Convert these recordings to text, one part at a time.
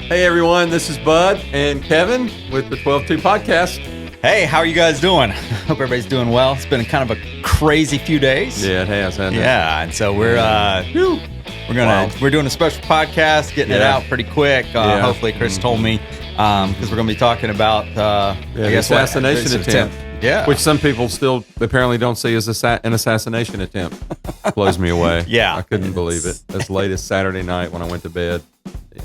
Hey everyone, this is Bud and Kevin with the 12-2 podcast. Hey, how are you guys doing? Hope everybody's doing well. It's been kind of a crazy few days. Yeah, it has, hasn't it? Yeah, and so we're doing a special podcast, getting it out pretty quick. Hopefully, Chris told me because we're going to be talking about the assassination attempt. Yeah, which some people still apparently don't see as an assassination attempt. Blows me away. Yeah, I couldn't believe it. As late as Saturday night when I went to bed,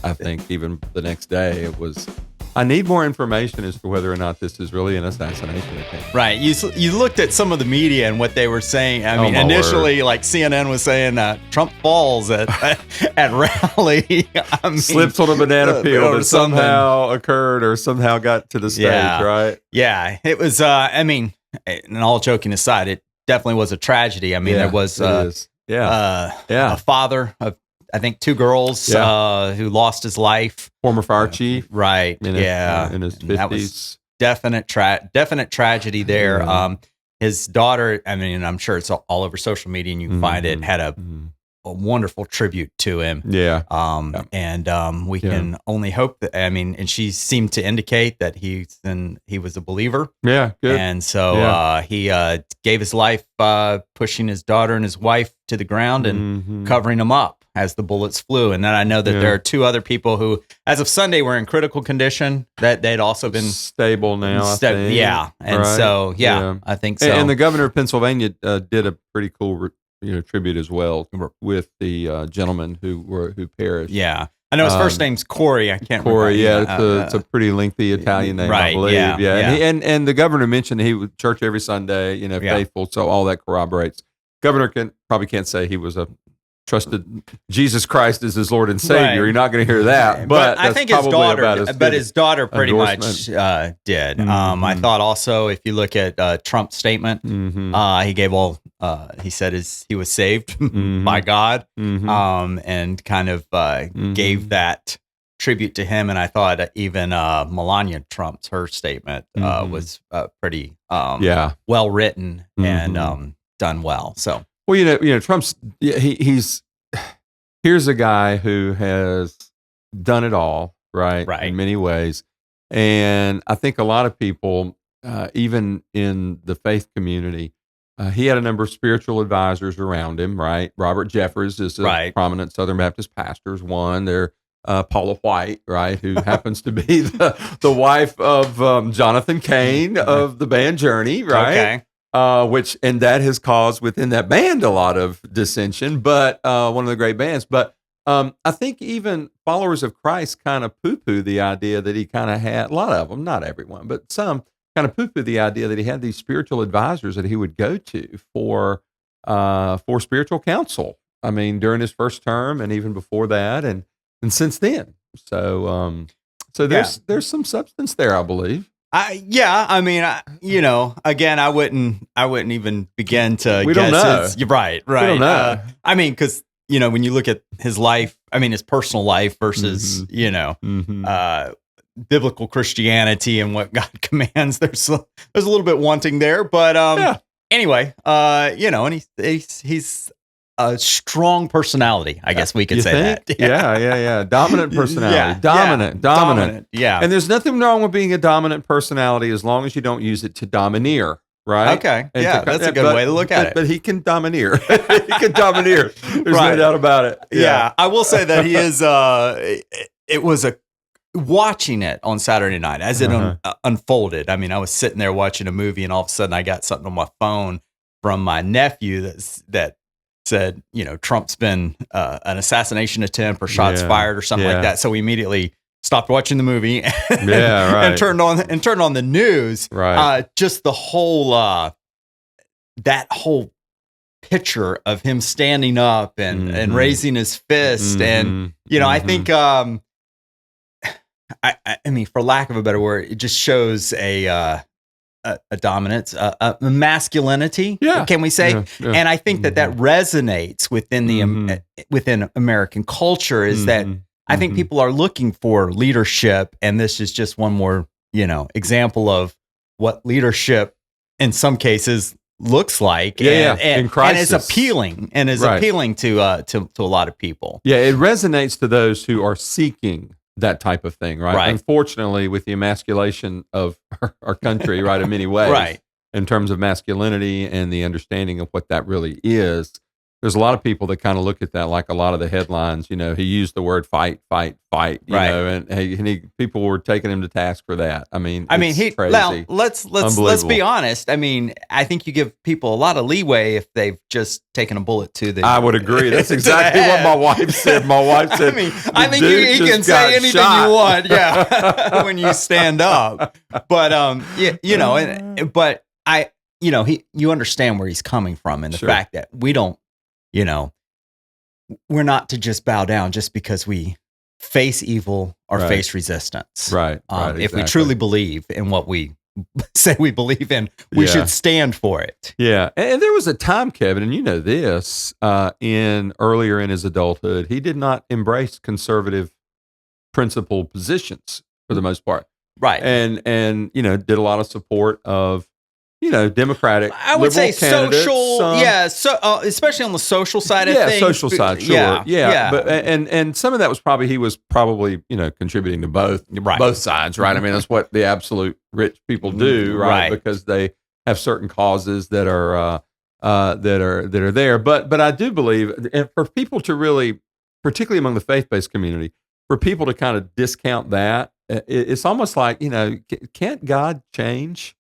I think even the next day it was. I need more information as to whether or not this is really an assassination attempt. Right. You looked at some of the media and what they were saying. I mean, initially, like CNN was saying Trump falls at rally. I mean, slips on a banana peel that somehow occurred or somehow got to the stage, right? Yeah. It was, I mean, and all joking aside, it definitely was a tragedy. I mean, there was a father of, I think, two girls who lost his life. Former fire chief. Right. In his 50s. That was definite tragedy there. Yeah. His daughter, I mean, I'm sure it's all over social media and you can find it, had a wonderful tribute to him. Yeah. And we can only hope that, I mean, and she seemed to indicate that he was a believer. Yeah, good. And so he gave his life pushing his daughter and his wife to the ground and covering them up as the bullets flew. And then I know that there are two other people who, as of Sunday, were in critical condition, that they'd also been stable now. I think. Yeah. And so, I think so. And the governor of Pennsylvania did a pretty cool tribute as well with the gentleman who perished. Yeah. I know his first name's Corey. I can't remember. Corey, it's a pretty lengthy Italian name, right, I believe. Yeah. And the governor mentioned he would church every Sunday, faithful. So all that corroborates. Governor probably can't say he was a trusted Jesus Christ as his Lord and Savior. Right. You're not going to hear that. But I think his daughter pretty much did. I thought also, if you look at Trump's statement, he gave he said he was saved by God, and kind of gave that tribute to him. And I thought even Melania Trump's, her statement was pretty well written and done well. So. Well, Trump's he's here's a guy who has done it all, right? In many ways. And I think a lot of people, even in the faith community, he had a number of spiritual advisors around him, right? Robert Jeffress is a prominent Southern Baptist pastor, one. They're Paula White, right, who happens to be the wife of Jonathan Cain of the band Journey, right? Okay. And that has caused within that band a lot of dissension, but one of the great bands. But I think even followers of Christ kind of poo-poo the idea that he kind of had, a lot of them, not everyone, but some kind of poo-poo the idea that he had these spiritual advisors that he would go to for spiritual counsel. I mean, during his first term and even before that, and since then. So there's some substance there, I believe. I mean, again, I wouldn't even begin to we guess. Don't know. You're right. We don't know. I mean, because, when you look at his life, I mean, his personal life versus, biblical Christianity and what God commands, there's a little bit wanting there. But anyway, and he's a strong personality, I guess we could say think? that. Yeah. Dominant personality. Dominant. Yeah. And there's nothing wrong with being a dominant personality as long as you don't use it to domineer, right? Okay. And that's a good way to look at it. But he can domineer. He can domineer. There's no doubt about it. Yeah. I will say that he is, it was watching it on Saturday night as it unfolded. I mean, I was sitting there watching a movie and all of a sudden I got something on my phone from my nephew that said, Trump's been an assassination attempt or shots fired or something like that. So we immediately stopped watching the movie and turned on the news. Right. Just the whole that whole picture of him standing up and raising his fist, and I think I mean, for lack of a better word, it just shows a dominance, a masculinity, can we say? Yeah. And I think that resonates within the within American culture. Is that I think people are looking for leadership, and this is just one more example of what leadership in some cases looks like. And is appealing appealing to a lot of people. Yeah, it resonates to those who are seeking that type of thing, right? Unfortunately, with the emasculation of our country, right, in many ways, in terms of masculinity and the understanding of what that really is, there's a lot of people that kind of look at that like a lot of the headlines. He used the word fight, fight, fight. You know, and people were taking him to task for that. I mean, crazy. Now let's be honest. I mean, I think you give people a lot of leeway if they've just taken a bullet to the. I would agree. That's exactly what my wife said. My wife said, I think you can say anything you want, when you stand up. But but you understand where he's coming from, and the fact that we don't. We're not to just bow down just because we face evil or face resistance. Right. Exactly. If we truly believe in what we say we believe in, we should stand for it. Yeah. And there was a time, Kevin, and you know this, earlier in his adulthood, he did not embrace conservative principled positions for the most part. Right. And did a lot of support of Democratic, I would say social, especially on the social side of things. Yeah, social side, sure. Yeah. But and some of that was probably he was contributing to both sides, right? I mean, that's what the absolute rich people do, right? Because they have certain causes that are there. But I do believe, and for people to really, particularly among the faith-based community, for people to kind of discount that, it's almost like, can't God change?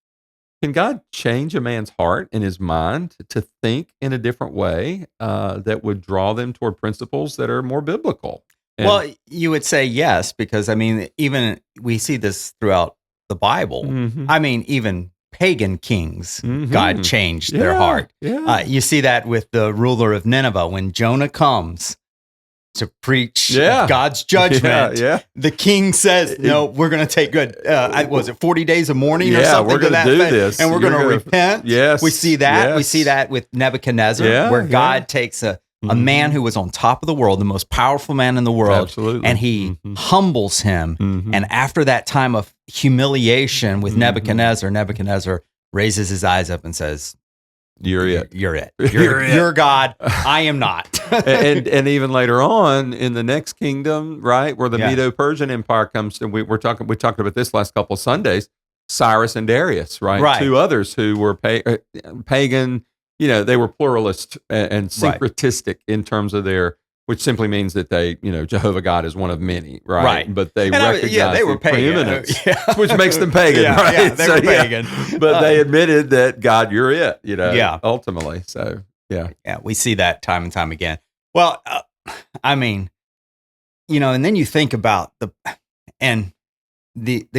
Can God change a man's heart and his mind to think in a different way that would draw them toward principles that are more biblical? Well, you would say yes, because even we see this throughout the Bible. Mm-hmm. I mean, even pagan kings, God changed their heart. Yeah. You see that with the ruler of Nineveh when Jonah comes to preach God's judgment. The king says, "No, we're going to take good. Was it 40 days of mourning or something? We're going to do this, and we're going to repent." Yes, we see that. Yes. We see that with Nebuchadnezzar, where God takes a man who was on top of the world, the most powerful man in the world, and he humbles him. And after that time of humiliation with Nebuchadnezzar raises his eyes up and says, You're it. You're God. I am not. and even later on in the next kingdom, right, where the Medo-Persian Empire comes, and we talked about this last couple of Sundays, Cyrus and Darius, right? Two others who were pagan. They were pluralist and syncretistic in terms of their, which simply means that they, Jehovah God is one of many, right? But they recognize they were preeminence, which makes them pagan, right? Yeah, they were pagan. But they admitted that God, you're it, ultimately. So, yeah, we see that time and time again. Well, and then you think about the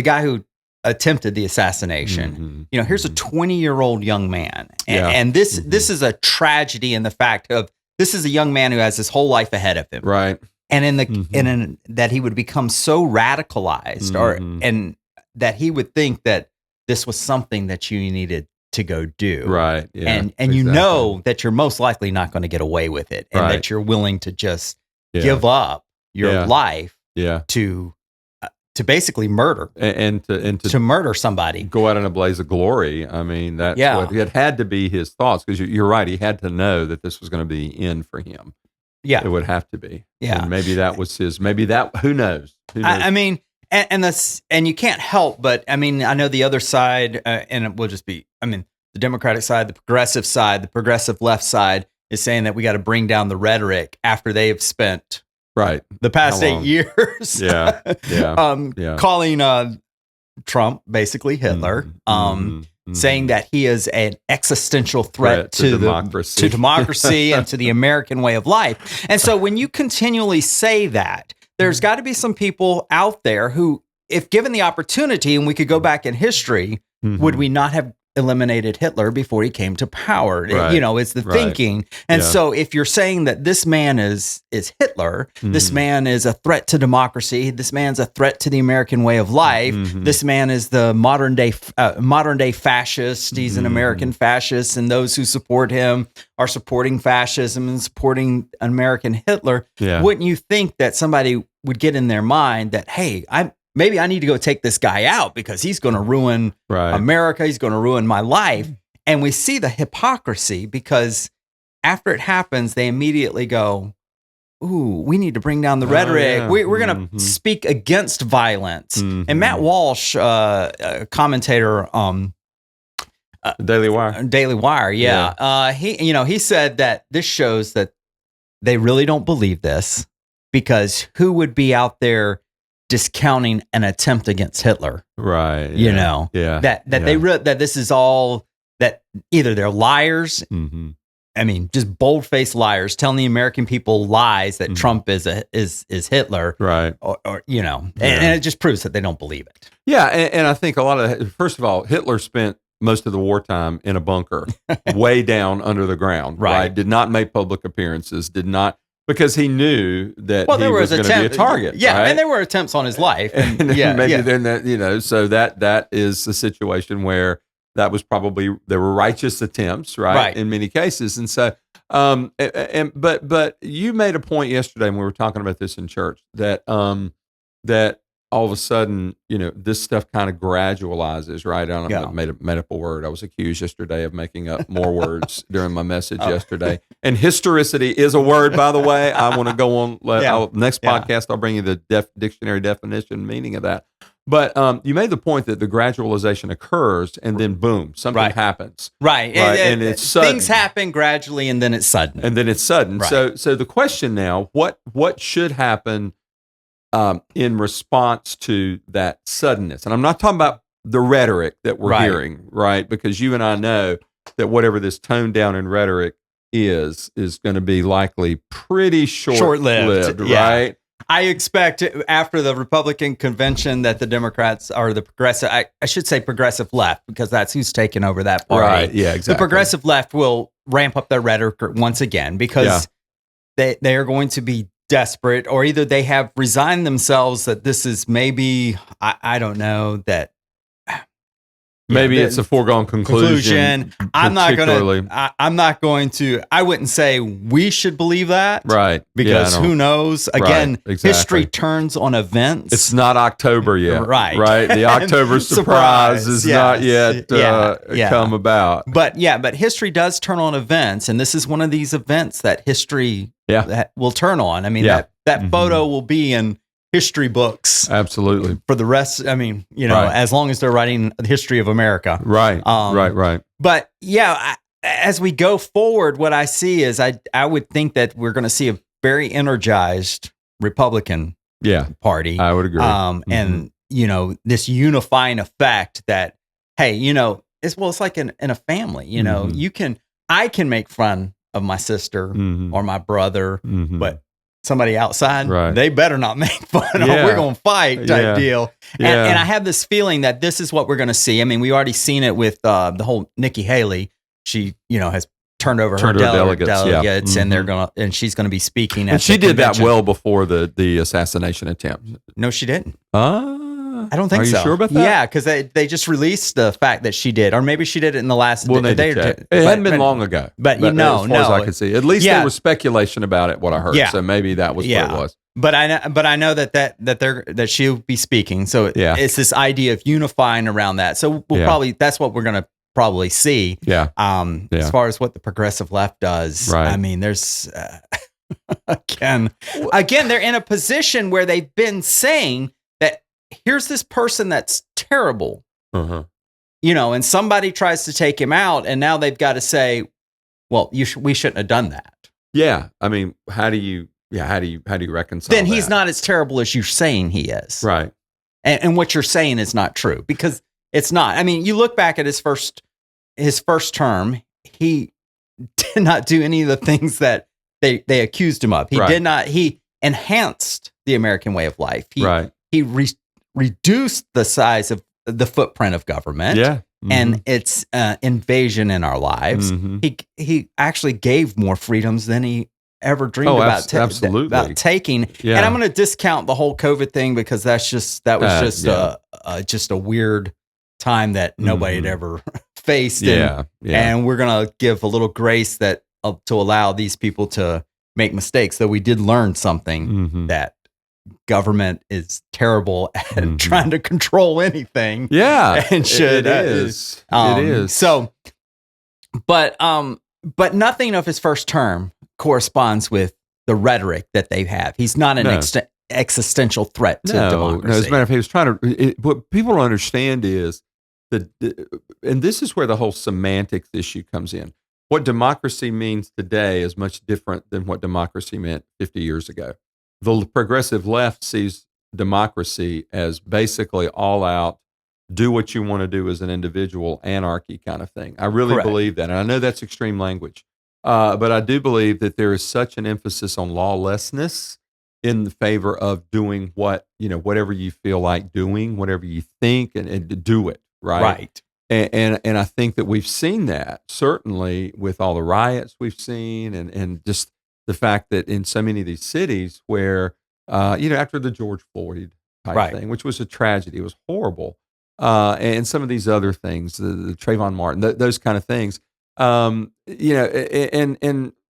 guy who attempted the assassination. Here's a 20-year-old young man, and this is a tragedy in the fact of this is a young man who has his whole life ahead of him, right? And in that he would become so radicalized, and that he would think that this was something that you needed to go do, right? Yeah, and exactly. That you're most likely not going to get away with it, and that you're willing to just give up your life, to basically murder and to murder somebody, go out in a blaze of glory. I mean, that's what it had to be his thoughts, because you're right. He had to know that this was going to be the end for him. Yeah, it would have to be. Yeah, and maybe that was his. Maybe that. Who knows? I mean, and you can't help but. I mean, I know the other side, and it will just be. I mean, the Democratic side, the progressive left side is saying that we got to bring down the rhetoric after they have spent. Right. The past 8 years. Calling Trump basically Hitler, saying that he is an existential threat to democracy and to the American way of life. And so when you continually say that, there's got to be some people out there who, if given the opportunity, and we could go back in history, would we not have eliminated Hitler before he came to power? It's the thinking. And so if you're saying that this man is Hitler, this man is a threat to democracy, this man's a threat to the American way of life, this man is the modern day fascist, he's an American fascist, and those who support him are supporting fascism and supporting American Hitler, wouldn't you think that somebody would get in their mind that, hey, maybe I need to go take this guy out because he's going to ruin America. He's going to ruin my life. And we see the hypocrisy, because after it happens, they immediately go, we need to bring down the rhetoric. Yeah. We're going to speak against violence. And Matt Walsh, commentator, Daily Wire. Yeah. He said that this shows that they really don't believe this, because who would be out there discounting an attempt against Hitler? Right. That this is all, that either they're liars. I mean, just bold-faced liars telling the American people lies that Trump is Hitler, right? Or and it just proves that they don't believe it. Yeah, and I think a lot of, first of all, Hitler spent most of the wartime in a bunker, way down under the ground, right? Did not make public appearances, because he knew that he was going to be a target. Yeah, right? And there were attempts on his life. And then that, so that is a situation where that was probably, there were righteous attempts, right? In many cases. And so, but you made a point yesterday when we were talking about this in church, that that all of a sudden, this stuff kind of gradualizes, right? I don't know, I made up a word. I was accused yesterday of making up more words during my message yesterday. And historicity is a word, by the way. I want to go on. Next podcast, I'll bring you the dictionary definition meaning of that. But you made the point that the gradualization occurs, and then boom, something happens. Right. And it's sudden. Things happen gradually, and then it's sudden. Right. So the question now, what should happen in response to that suddenness? And I'm not talking about the rhetoric that we're hearing, right? Because you and I know that whatever this tone down in rhetoric is going to be likely pretty short-lived, right? I expect after the Republican convention that the Democrats, or the progressive, I should say progressive left, because that's who's taken over that party. Right, yeah, exactly. The progressive left will ramp up their rhetoric once again, because they are going to be desperate, or either they have resigned themselves that this is maybe, I don't know, that maybe it's a foregone conclusion. I'm not going to, I wouldn't say we should believe that. Right. Because who knows? Again, history turns on events. It's not October yet. Right. Right. The October surprise is not yet come about. But history does turn on events. And this is one of these events that history will turn on. I mean, that photo will be in history books. Absolutely. For the rest, I mean, as long as they're writing the history of America. Right. Right. But as we go forward, what I see is I would think that we're going to see a very energized Republican party. I would agree. And, this unifying effect that, hey, it's like in a family, I can make fun of my sister or my brother, but somebody outside, they better not make fun of. We're going to fight type deal. And I have this feeling that this is what we're going to see. I mean, we already seen it with the whole Nikki Haley. She, has turned over her delegates, and she's going to be speaking. And she did that well before the assassination attempt. No, she didn't. I don't think so. Are you sure about that? Yeah, because they just released the fact that she did, or maybe she did it in the last day. It hadn't been long ago. But as far as I could see, at least there was speculation about it. What I heard, so maybe that was what it was. But I know that she'll be speaking. So it's this idea of unifying around that. So we'll that's what we're going to probably see. As far as what the progressive left does, I mean, there's again, they're in a position where they've been saying that here's this person that's terrible, and somebody tries to take him out, and now they've got to say, well, we shouldn't have done that. Yeah, I mean, how do you reconcile? Then he's not as terrible as you're saying he is, right? And what you're saying is not true, because it's not. I mean, you look back at his first term, he did not do any of the things that they accused him of. He did not. He enhanced the American way of life. He reduced the size of the footprint of government. And its invasion in our lives. He actually gave more freedoms than he ever dreamed about taking. And I'm going to discount the whole COVID thing, because that was just a weird time that nobody had ever faced. And we're going to give a little grace that to allow these people to make mistakes. Though we did learn something that government is terrible at trying to control anything. And should it is. So, but nothing of his first term corresponds with the rhetoric that they have. He's not an existential threat to democracy. No, as a matter of fact, he was trying to. What people don't understand is and this is where the whole semantics issue comes in. What democracy means today is much different than what democracy meant 50 years ago. The progressive left sees democracy as basically all out, do what you want to do as an individual, anarchy kind of thing. I really believe that. And I know that's extreme language. But I do believe that there is such an emphasis on lawlessness in the favor of doing whatever you feel like doing, whatever you think, and to do it, right? Right. And I think that we've seen that, certainly with all the riots we've seen and just the fact that in so many of these cities where, after the George Floyd type thing, which was a tragedy, it was horrible, and some of these other things, the Trayvon Martin, those kind of things, and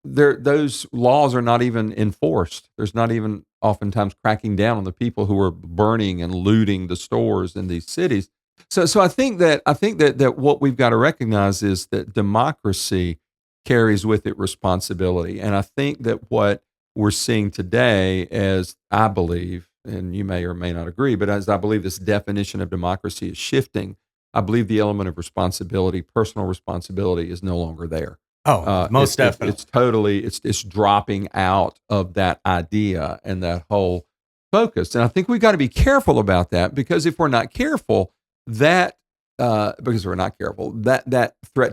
those laws are not even enforced. There's not even oftentimes cracking down on the people who are burning and looting the stores in these cities. So I think that what we've got to recognize is that democracy carries with it responsibility. And I think that what we're seeing today, as I believe, and you may or may not agree, but as I believe this definition of democracy is shifting, I believe the element of responsibility, personal responsibility, is no longer there. Oh, most definitely. It's dropping out of that idea and that whole focus. And I think we've got to be careful about that, because if we're not careful, that threat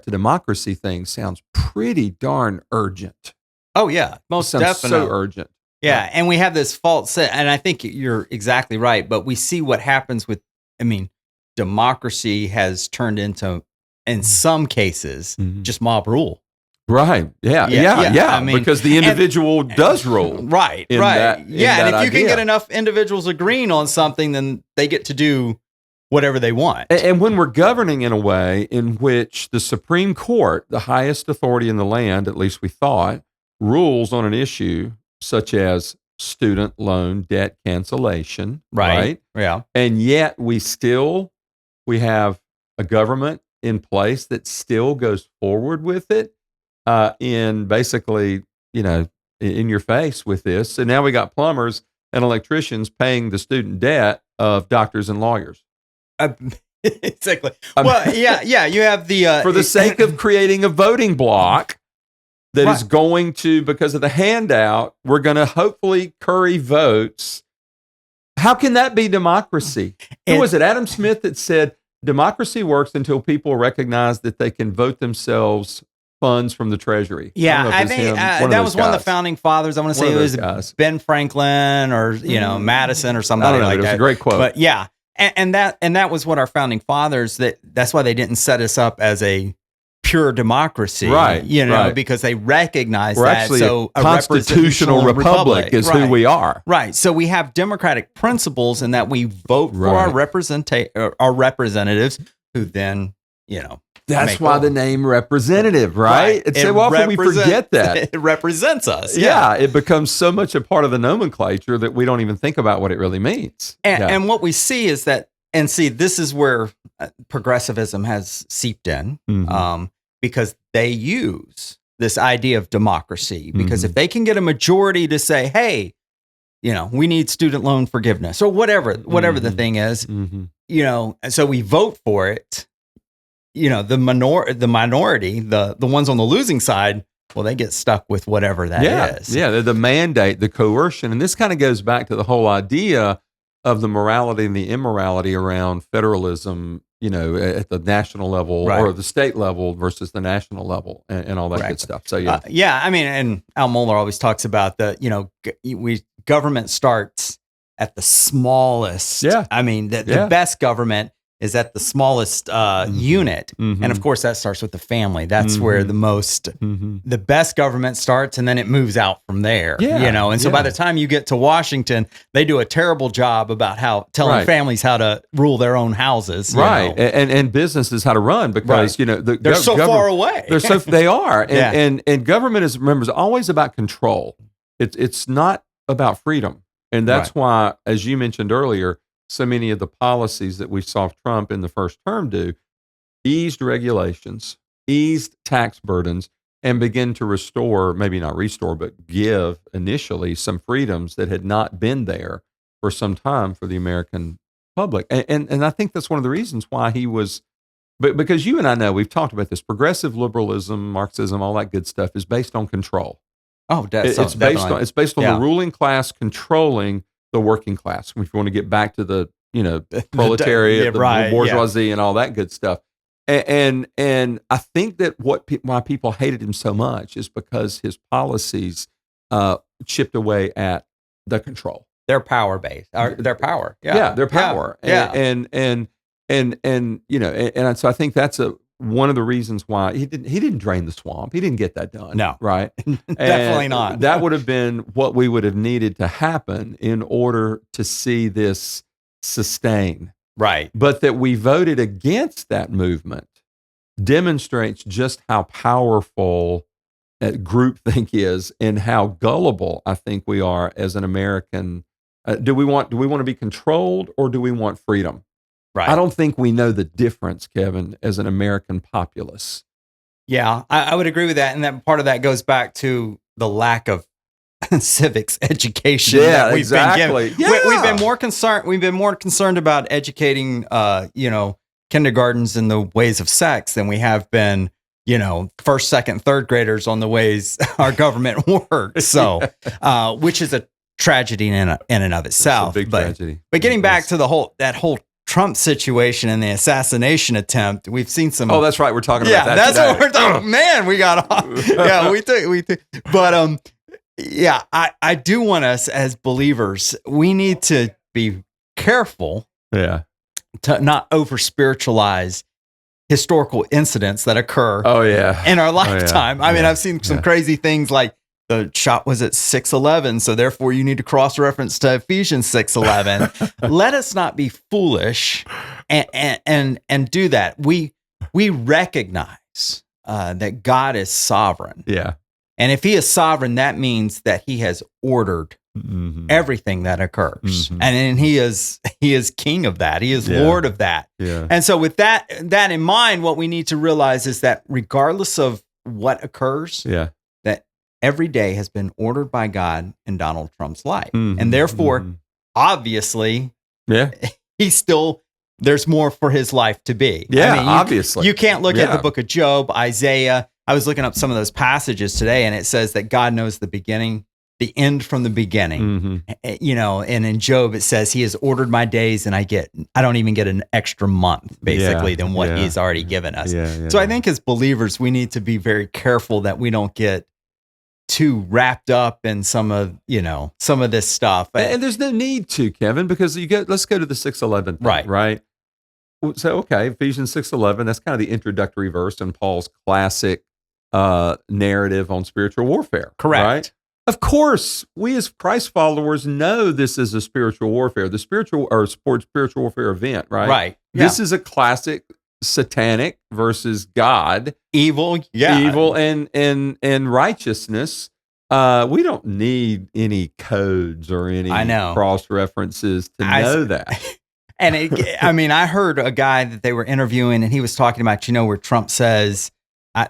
to democracy thing sounds pretty darn urgent. Oh yeah, most definitely. So urgent. Yeah, and we have this false set, and I think you're exactly right. But we see what happens with, democracy has turned into, in some cases, just mob rule. Right. Yeah. Because the individual does rule. Right. And if you can get enough individuals agreeing on something, then they get to do whatever they want. And when we're governing in a way in which the Supreme Court, the highest authority in the land, at least we thought, rules on an issue such as student loan debt cancellation, right? Yeah. And yet we have a government in place that still goes forward with it, in basically, in your face with this. So now we got plumbers and electricians paying the student debt of doctors and lawyers. Exactly. Well, yeah. You have the for the sake of creating a voting block that is going to, because of the handout, we're going to hopefully curry votes. How can that be democracy? Who was it? Adam Smith that said democracy works until people recognize that they can vote themselves funds from the Treasury. Yeah, I think that was one of the founding fathers. I want to say it was Ben Franklin or Madison or somebody like that. It was a great quote. But yeah. And that was what our founding fathers, that's why they didn't set us up as a pure democracy, right? Because they recognize we're actually a constitutional republic is who we are, right? So we have democratic principles in that we vote for our representatives, who then that's why the name representative, right? It's so often we forget that it represents us. Yeah, it becomes so much a part of the nomenclature that we don't even think about what it really means. And what we see is that, this is where progressivism has seeped in, because they use this idea of democracy. Because if they can get a majority to say, "Hey, we need student loan forgiveness," or whatever the thing is, and so we vote for it. The minority, the ones on the losing side, well, they get stuck with whatever that is. Yeah, the mandate, the coercion. And this kind of goes back to the whole idea of the morality and the immorality around federalism, at the national level or the state level versus the national level and all that good stuff. So, and Al Mohler always talks about government starts at the smallest. Yeah. The best government is at the smallest unit. And of course that starts with the family. That's where the best government starts, and then it moves out from there. And so by the time you get to Washington, they do a terrible job about telling families how to rule their own houses. And businesses how to run, because they're so far away. They are. And government is always about control. It's not about freedom. And that's why, as you mentioned earlier, so many of the policies that we saw Trump in the first term do eased regulations, eased tax burdens, and begin to restore, maybe not restore, but give initially some freedoms that had not been there for some time for the American public. And I think that's one of the reasons why he was, but because you and I know, we've talked about this, progressive liberalism, Marxism, all that good stuff is based on control. Oh, it's based on the ruling class controlling the working class. If you want to get back to the proletariat, the bourgeoisie, and all that good stuff. And I think that why people hated him so much is because his policies chipped away at the control. Their power base, their power, their power, and so I think that's one of the reasons why he didn't drain the swamp. He didn't get that done. No, right? Definitely not. That would have been what we would have needed to happen in order to see this sustain. Right. But that we voted against that movement demonstrates just how powerful groupthink is and how gullible I think we are as an American. Do we want to be controlled, or do we want freedom? Right. I don't think we know the difference, Kevin, as an American populace. Yeah, I would agree with that. And that part of that goes back to the lack of civics education. Yeah, exactly. We've been more concerned about educating, kindergartens in the ways of sex than we have been, first, second, third graders on the ways our government works. So, which is a tragedy in and of itself. It's a big tragedy. But getting back to that whole Trump situation and the assassination attempt, we've seen some. Oh, that's right. We're talking about that. That's today. what we're talking. Man, we got off. Yeah, we took. But I do want us as believers, we need to be careful. Yeah. To not over spiritualize historical incidents that occur. Oh yeah. In our lifetime. I mean, I've seen some crazy things like the shot was at 6:11, so therefore you need to cross-reference to Ephesians 6:11. Let us not be foolish and do that. We recognize that God is sovereign. Yeah. And if he is sovereign, that means that he has ordered everything that occurs. And he is king of that. He is Lord of that. Yeah. And so with that in mind, what we need to realize is that regardless of what occurs, that every day has been ordered by God in Donald Trump's life. And therefore, obviously, there's more for his life to be. Yeah, I mean, obviously. You can't look at the book of Job, Isaiah. I was looking up some of those passages today, and it says that God knows the beginning, the end from the beginning. And in Job, it says he has ordered my days, and I don't even get an extra month, basically, than what he's already given us. So I think as believers, we need to be very careful that we don't get too wrapped up in some of this stuff. And there's no need to, Kevin, because let's go to the 6:11 thing, right? So, okay, Ephesians 6:11, that's kind of the introductory verse in Paul's classic narrative on spiritual warfare. Correct. Right? Of course, we as Christ followers know this is a spiritual warfare, the spiritual warfare event, right? Right. Yeah. This is a classic satanic versus God. Evil and righteousness. We don't need any codes or any cross references to know that. And I heard a guy that they were interviewing, and he was talking about, where Trump says,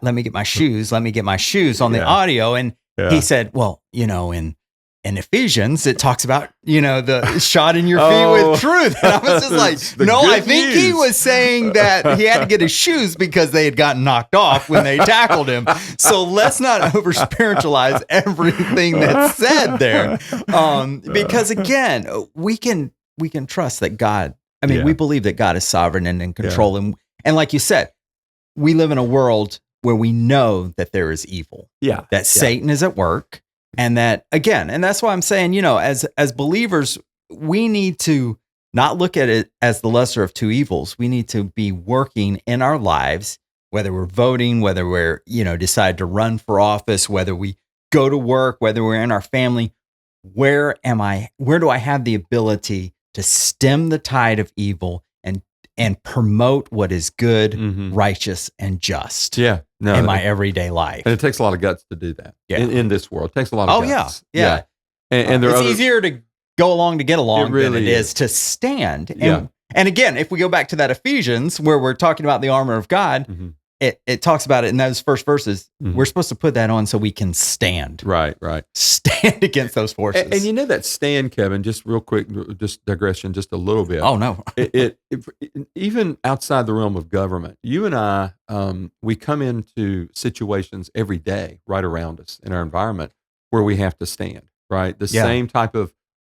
let me get my shoes on the audio. And he said, well, in Ephesians, it talks about, the shot in your feet with truth. And I was just like, no, I think he was saying that he had to get his shoes because they had gotten knocked off when they tackled him. So let's not over spiritualize everything that's said there. Because again, we can trust that God, we believe that God is sovereign and in control. And like you said, we live in a world where we know that there is evil. Yeah. That Satan is at work. And that, again, and that's why I'm saying, as believers, we need to not look at it as the lesser of two evils. We need to be working in our lives, whether we're voting, whether we're, decide to run for office, whether we go to work, whether we're in our family. Where do I have the ability to stem the tide of evil and promote what is good, righteous, and just in my everyday life? And it takes a lot of guts to do that in this world. It takes a lot of guts. Yeah. And it's easier to go along to get along than it is to stand. And again, if we go back to that Ephesians where we're talking about the armor of God, it talks about it in those first verses. Mm-hmm. We're supposed to put that on so we can stand. Right. Stand against those forces. And you know that stand, Kevin, just real quick, just digression just a little bit. Oh, no. it even outside the realm of government, you and I, we come into situations every day right around us in our environment where we have to stand, right? The same type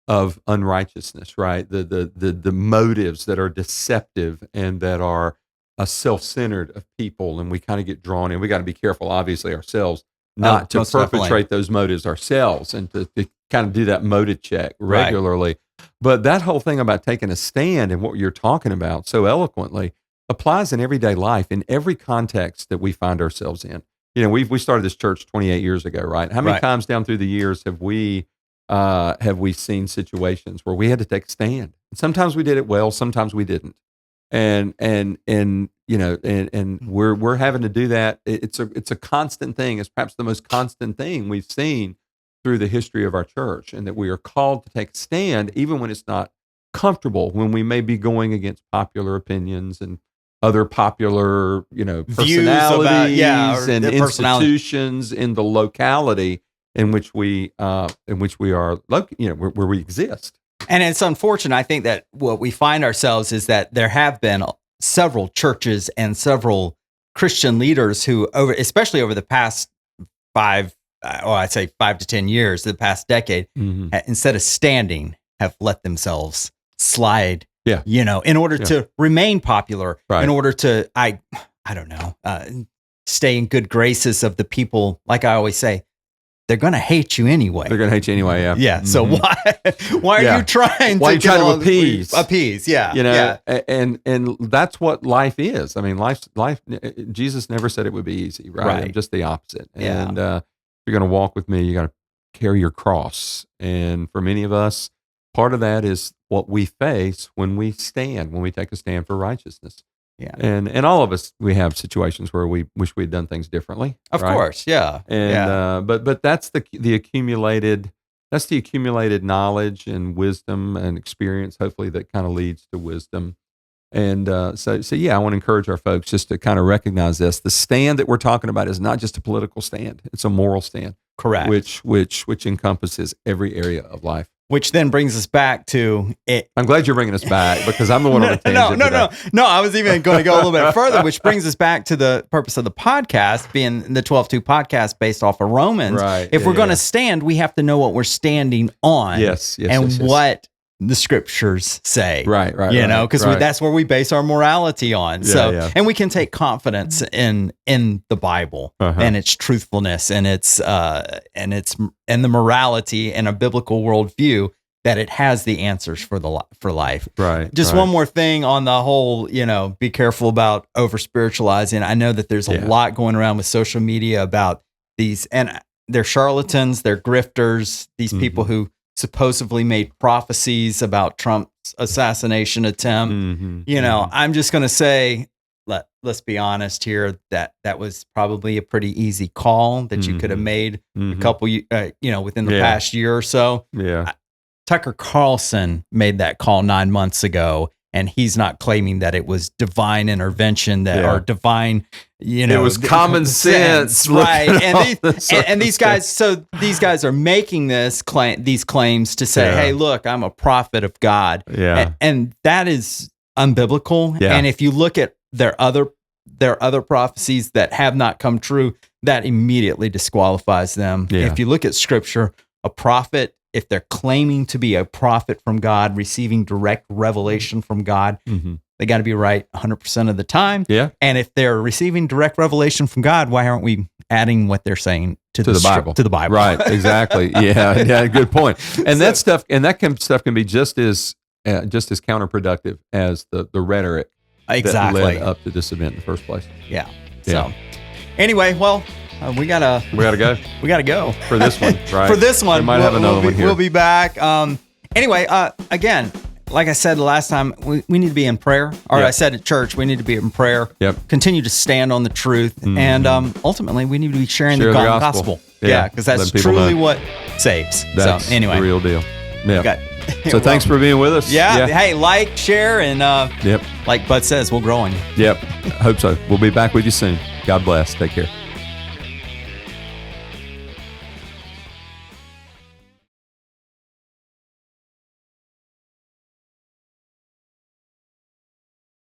of unrighteousness, right? The motives that are deceptive and that are self-centered of people, and we kind of get drawn in. We got to be careful, obviously, ourselves, not to perpetrate those motives ourselves, and to kind of do that motive check regularly. Right. But that whole thing about taking a stand and what you're talking about so eloquently applies in everyday life, in every context that we find ourselves in. You know, we started this church 28 years ago, right? How many times down through the years have we seen situations where we had to take a stand? And sometimes we did it well, sometimes we didn't. And you know, and we're having to do that. It's a constant thing. It's perhaps the most constant thing we've seen through the history of our church, and that we are called to take a stand even when it's not comfortable, when we may be going against popular opinions and other popular, you know, personalities and institutions in the locality in which we are, you know, where we exist. And it's unfortunate. I think that what we find ourselves is that there have been several churches and several Christian leaders who, especially over the past 5 to 10 years, the past decade, instead of standing, have let themselves slide. Yeah, you know, in order to remain popular, in order to, I don't know, stay in good graces of the people. Like I always say, they're going to hate you anyway. They're going to hate you anyway. Yeah. Yeah. So why are you trying to appease? Appease. Yeah. You know, and that's what life is. I mean, life. Jesus never said it would be easy, right? Just the opposite. Yeah. And if you're going to walk with me, you got to carry your cross. And for many of us, part of that is what we face when we stand, when we take a stand for righteousness. Yeah. And all of us, we have situations where we wish we'd done things differently. Of course. Yeah. And, but that's the accumulated knowledge and wisdom and experience, hopefully, that kind of leads to wisdom. And so I want to encourage our folks just to kind of recognize this. The stand that we're talking about is not just a political stand. It's a moral stand. Correct. Which encompasses every area of life. Which then brings us back to it. I'm glad you're bringing us back, because I'm the one on a tangent. No. I was even going to go a little bit further, which brings us back to the purpose of the podcast, being the 12:2 podcast based off of Romans. Right. If we're going to stand, we have to know what we're standing on. Yes. What the scriptures say. Right. You know, because that's where we base our morality on. And we can take confidence in the Bible and its truthfulness and its and the morality and a biblical worldview, that it has the answers for life. Right. Just one more thing on the whole, you know, be careful about over spiritualizing. I know that there's a lot going around with social media about these, and they're charlatans, they're grifters, these people who supposedly made prophecies about Trump's assassination attempt. You know, I'm just going to say, let's be honest here, that was probably a pretty easy call that you could have made a couple, within the past year or so. Yeah. Tucker Carlson made that call 9 months ago, and he's not claiming that it was divine intervention or divine, you know, it was common sense, right? And these guys are making these claims to say, hey, look, I'm a prophet of God. Yeah. And that is unbiblical. Yeah. And if you look at their other prophecies that have not come true, that immediately disqualifies them. Yeah. If you look at scripture, a prophet, if they're claiming to be a prophet from God, receiving direct revelation from God, they got to be right 100% of the time. Yeah. And if they're receiving direct revelation from God, why aren't we adding what they're saying to the Bible? To the Bible. Right. Exactly. Yeah. Good point. And that stuff can be just as counterproductive as the rhetoric that led up to this event in the first place. Yeah. So anyway, well, we gotta go. We gotta go for this one, right? For this one, we might have another one here. We'll be back. Anyway, again, like I said the last time, we need to be in prayer. Or I said at church, we need to be in prayer. Yep. Continue to stand on the truth, and ultimately, we need to be sharing the gospel. Yeah, because that's truly what saves. That's so anyway, the real deal. Yeah. So thanks for being with us. Yeah. Hey, like, share, and like Bud says, we'll grow on you. Yep. Hope so. We'll be back with you soon. God bless. Take care.